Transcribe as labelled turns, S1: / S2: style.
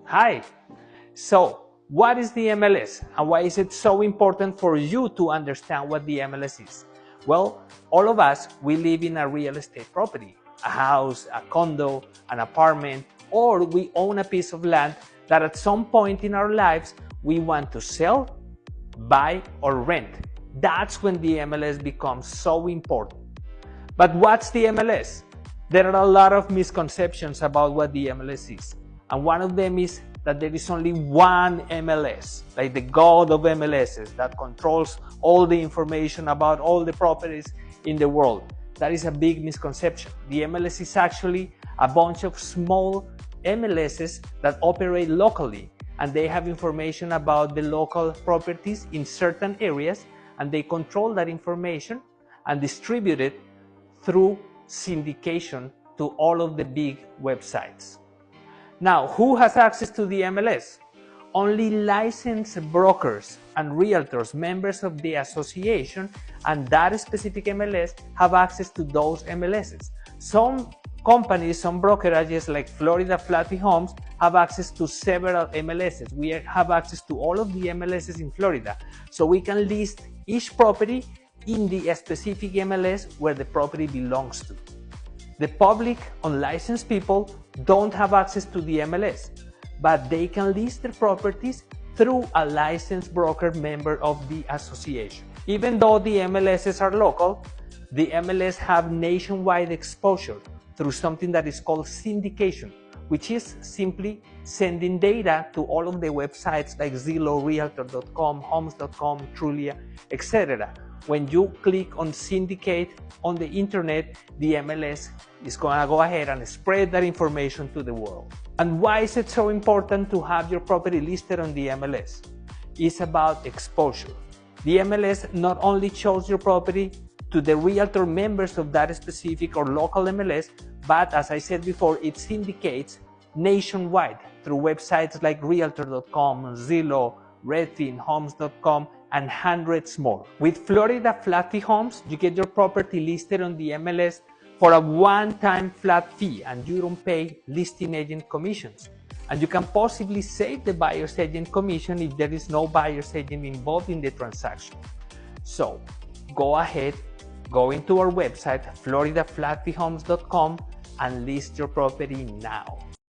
S1: Hi! So, what is the MLS and why is it so important for you to understand what the MLS is? Well, all of us, we live in a real estate property, a house, a condo, an apartment, or we own a piece of land that at some point in our lives we want to sell, buy, or rent. That's when the MLS becomes so important. But what's the MLS? There are a lot of misconceptions about what the MLS is. And one of them is that there is only one MLS, like the god of MLSs that controls all the information about all the properties in the world. That is a big misconception. The MLS is actually a bunch of small MLSs that operate locally, and they have information about the local properties in certain areas, and they control that information and distribute it through syndication to all of the big websites. Now, who has access to the MLS? Only licensed brokers and realtors, members of the association and that specific MLS, have access to those MLSs. Some companies, some brokerages like Florida Flat Fee Homes have access to several MLSs. We have access to all of the MLSs in Florida. So we can list each property in the specific MLS where the property belongs to. The public, unlicensed people don't have access to the MLS, but they can list their properties through a licensed broker member of the association. Even though the MLSs are local, the MLS have nationwide exposure through something that is called syndication, which is simply sending data to all of the websites like Zillow, Realtor.com, Homes.com, Trulia, etc. When you click on syndicate on the internet, the MLS is going to go ahead and spread that information to the world. And why is it so important to have your property listed on the MLS? It's about exposure. The MLS not only shows your property to the realtor members of that specific or local MLS, but as I said before, it syndicates nationwide through websites like Realtor.com, Zillow, Redfin, Homes.com, and hundreds more. With Florida Flat Fee Homes, you get your property listed on the MLS for a one-time flat fee, and you don't pay listing agent commissions. And you can possibly save the buyer's agent commission if there is no buyer's agent involved in the transaction. So go ahead, go into our website, floridaflatfeehomes.com, and list your property now.